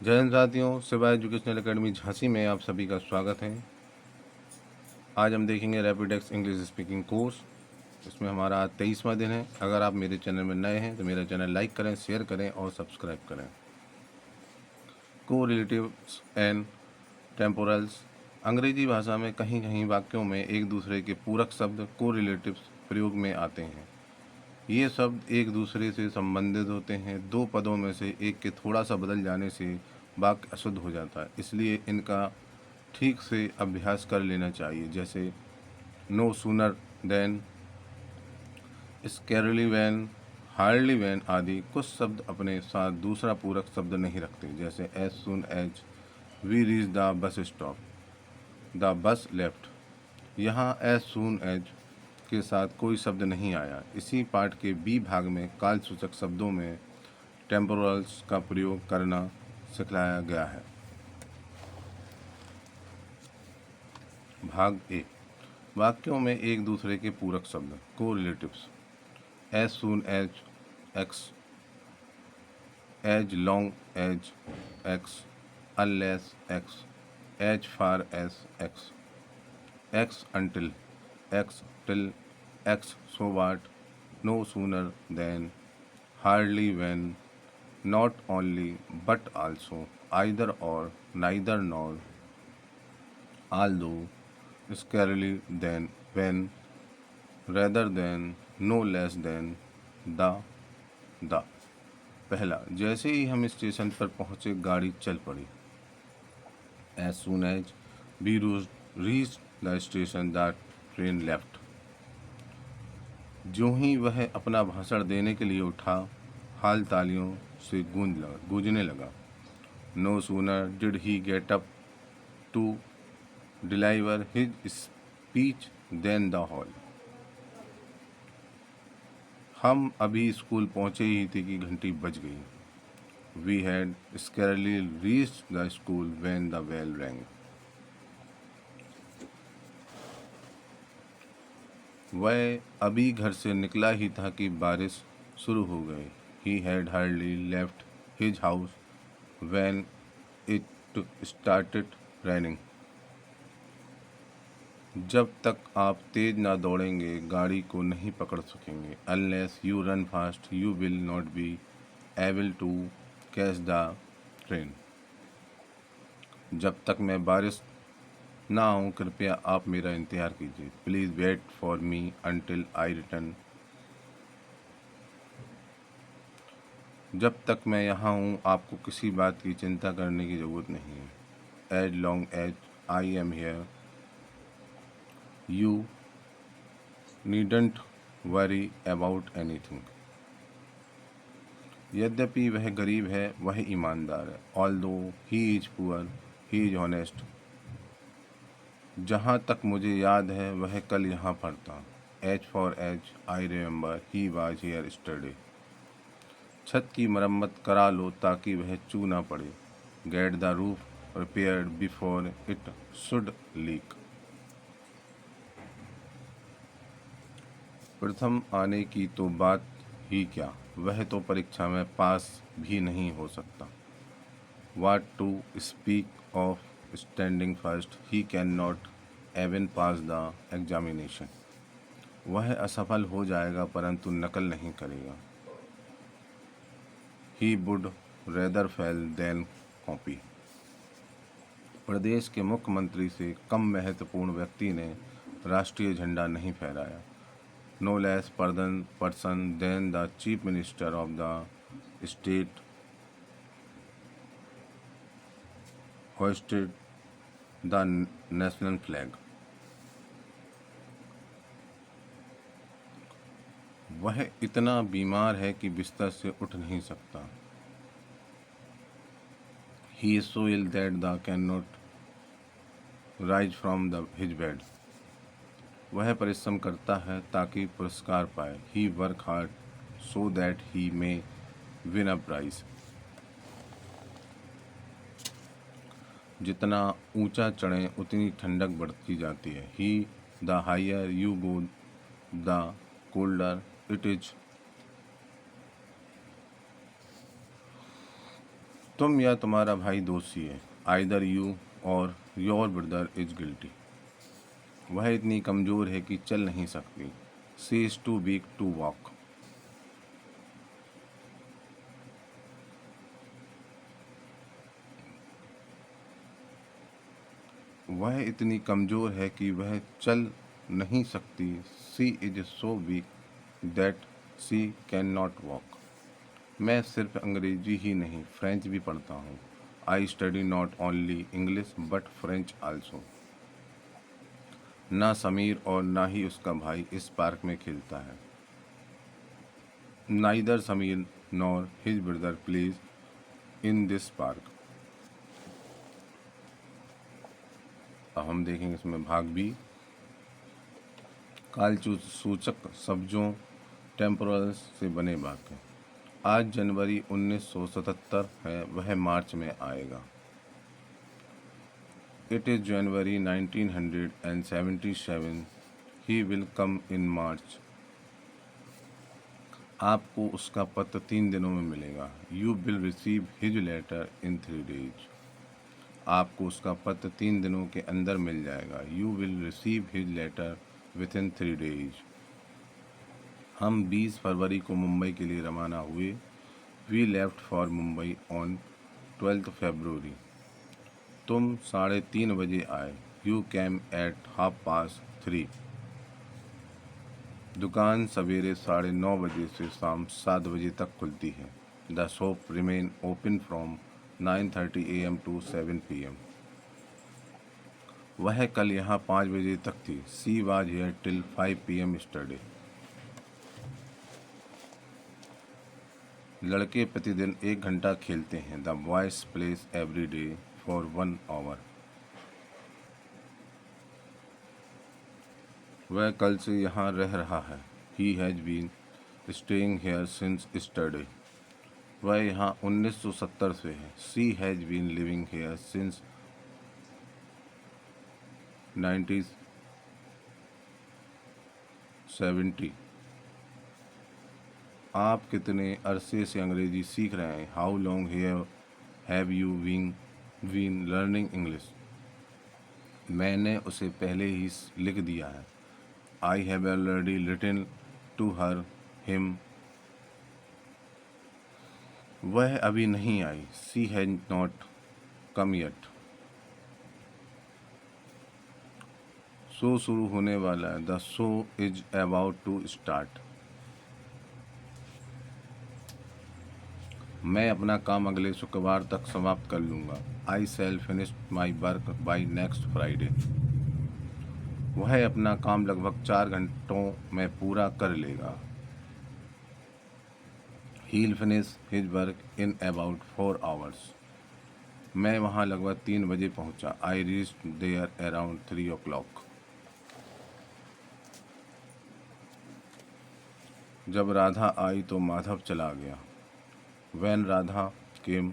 जय हिंद साथियों, Shiva educational academy Jhansi में आप सभी का स्वागत है। आज हम देखेंगे रैपिडेक्स इंग्लिश स्पीकिंग कोर्स। इसमें हमारा आज 23वां दिन है। अगर आप मेरे चैनल में नए हैं तो मेरा चैनल लाइक करें, शेयर करें और सब्सक्राइब करें। कोरिलेटिव्स एंड टेम्पोरल्स। अंग्रेजी भाषा में कहीं कहीं वाक्यों में एक दूसरे के पूरक शब्द कोरिलेटिव्स प्रयोग में आते हैं। ये शब्द एक दूसरे से संबंधित होते हैं। दो पदों में से एक के थोड़ा सा बदल जाने से वाक्य अशुद्ध हो जाता है, इसलिए इनका ठीक से अभ्यास कर लेना चाहिए। जैसे no sooner than, scarcely when, hardly when आदि। कुछ शब्द अपने साथ दूसरा पूरक शब्द नहीं रखते, जैसे as soon as we reach the bus stop, the bus left. यहाँ एज सुन एज के साथ कोई शब्द नहीं आया। इसी पाठ के बी भाग में कालसूचक शब्दों में टेम्पोरल्स का प्रयोग करना सिखलाया गया है। भाग ए, वाक्यों में एक दूसरे के पूरक शब्द correlatives. As soon as X, as long as X, unless X, as far as X, X until X, till X, so what, no sooner than, hardly when, not only but also, either or, neither nor, although, scarcely than, when, rather than, no less than, the। पहला, जैसे ही हम station पर पहुंचे गाड़ी चल पड़ी। As soon as we reached the station the train left। जो ही वह अपना भाषण देने के लिए उठा, हाल तालियों से गूंजने लगा। No sooner did he get up to deliver his speech than the hall। हम अभी स्कूल पहुंचे ही थे कि घंटी बज गई। We had scarcely reached the school when the bell rang। वह अभी घर से निकला ही था कि बारिश शुरू हो गई। He had hardly left his house when it started raining। जब तक आप तेज ना दौड़ेंगे गाड़ी को नहीं पकड़ सकेंगे। Unless you run fast you will not be able to catch the train। जब तक मैं बारिश ना आऊँ कृपया आप मेरा इंतज़ार कीजिए। Please wait for me until I return। जब तक मैं यहाँ हूँ आपको किसी बात की चिंता करने की ज़रूरत नहीं है। As long as I am here you needn't worry about anything। यद्यपि वह गरीब है वह ईमानदार है। Although he is poor he is honest। जहाँ तक मुझे याद है वह कल यहाँ पर था। As far as I remember he was here yesterday। छत की मरम्मत करा लो ताकि वह चू ना पड़े। Get the roof repaired before it should leak। प्रथम आने की तो बात ही क्या, वह तो परीक्षा में पास भी नहीं हो सकता। What to speak of standing first, he cannot even pass the examination। वह असफल हो जाएगा परंतु नकल नहीं करेगा। He would rather fail than copy। प्रदेश के मुख्यमंत्री से कम महत्वपूर्ण व्यक्ति ने राष्ट्रीय झंडा नहीं फहराया। No less person than the chief minister of the state hoisted the national flag। वह इतना बीमार है कि बिस्तर से उठ नहीं सकता। He is so ill that the cannot rise from his bed। वह परिश्रम करता है ताकि पुरस्कार पाए। He work hard so that he may win a prize। जितना ऊंचा चढ़ें उतनी ठंडक बढ़ती जाती है। He the higher you go the colder it is। तुम या तुम्हारा भाई दोषी है। आइदर यू और योर ब्रदर इज गिल्टी। वह इतनी कमज़ोर है कि चल नहीं सकती। She is too weak to walk. वह इतनी कमज़ोर है कि वह चल नहीं सकती। She is so weak that she can not walk. मैं सिर्फ अंग्रेजी ही नहीं फ्रेंच भी पढ़ता हूँ। I study not only English but French also. ना समीर और ना ही उसका भाई इस पार्क में खेलता है। Neither Sameer nor his brother plays in this park. अब हम देखेंगे इसमें भाग बी। काल सूचक शब्दों टेम्पोरल्स से बने वाक्य। आज जनवरी 1977 है, वह मार्च में आएगा। It is January 1977. He will come in March. आपको उसका पत्र 3 दिनों में मिलेगा। You will receive his letter in 3 days. आपको उसका पत्र 3 दिनों के अंदर मिल जाएगा। You will receive his letter within 3 days. हम 20 फरवरी को मुंबई के लिए रवाना हुए। We left for Mumbai on 12th February. तुम 3:30 बजे आए। You came at 3:30। दुकान सवेरे 9:30 बजे से शाम 7 बजे तक खुलती है। The shop remain open from 9:30 AM to 7 PM। वह कल यहाँ 5 बजे तक थी। She was here till 5 PM yesterday। लड़के प्रतिदिन 1 घंटा खेलते हैं। The boys plays every day for 1 hour। वह कल से यहाँ रह रहा है। He has been staying here since yesterday. वह यहाँ 1970 से है। She has been living here since 1970। आप कितने अरसे से अंग्रेजी सीख रहे हैं। How long have you been learning English. मैंने उसे पहले ही लिख दिया है। I have already written to her him. वह अभी नहीं आई। She has not come yet. Show शुरू होने वाला है। The show is about to start. मैं अपना काम अगले शुक्रवार तक समाप्त कर लूँगा। I shall finish my work by next Friday. वह अपना काम लगभग 4 घंटों में पूरा कर लेगा। He'll finish his work in about 4 hours। मैं वहाँ लगभग 3 बजे पहुँचा। I reached there around 3 o'clock। जब राधा आई तो माधव चला गया। When Radha came,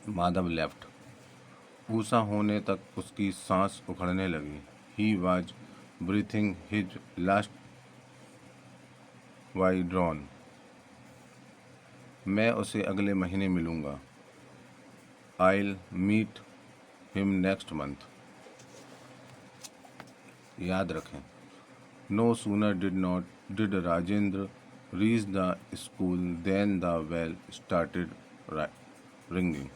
Madhav left। Usha होने तक उसकी सांस उखड़ने लगी। He was breathing his last withdrawn। मैं उसे अगले महीने मिलूँगा। I'll meet him next month। याद रखें। No sooner did Rajendra reach the school than the bell started ringing।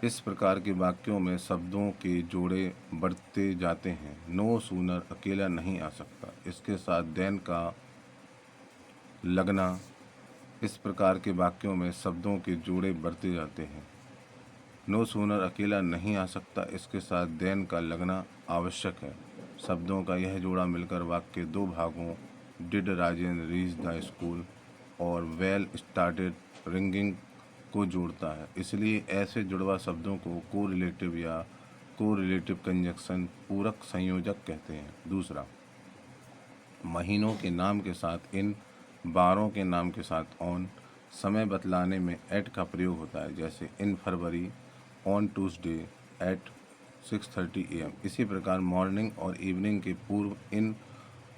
इस प्रकार के वाक्यों में शब्दों के जोड़े बढ़ते जाते हैं। No sooner अकेला नहीं आ सकता। इसके साथ then का लगना। इस प्रकार के वाक्यों में शब्दों के जोड़े बढ़ते जाते हैं। नो सूनर अकेला नहीं आ सकता। इसके साथ देन का लगना आवश्यक है। शब्दों का यह जोड़ा मिलकर वाक्य के 2 भागों did Rajendra reach the school और वेल स्टार्टेड रिंगिंग को जोड़ता है। इसलिए ऐसे जुड़वा शब्दों को कोरिलेटिव या कोरिलेटिव कंजक्शन पूरक संयोजक कहते हैं। दूसरा, महीनों के नाम के साथ इन, बारों के नाम के साथ ऑन, समय बतलाने में एट का प्रयोग होता है। जैसे इन फरवरी ऑन ट्यूसडे एट 6:30 AM। इसी प्रकार मॉर्निंग और इवनिंग के पूर्व इन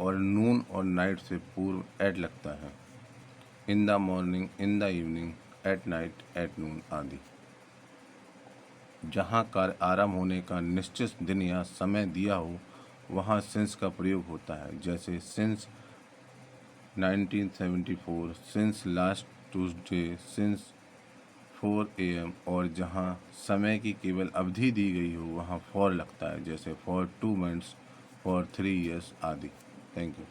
और नून और नाइट से पूर्व एट लगता है। In the morning, in the evening, at night, at noon आदि। जहाँ कार्य आरंभ होने का निश्चित दिन या समय दिया हो वहाँ सिंस का प्रयोग होता है, जैसे since 1974, since last Tuesday, since 4 AM। और जहाँ समय की केवल अवधि दी गई हो वहाँ फॉर लगता है, जैसे फॉर 2 months, फॉर 3 years आदि। Thank you.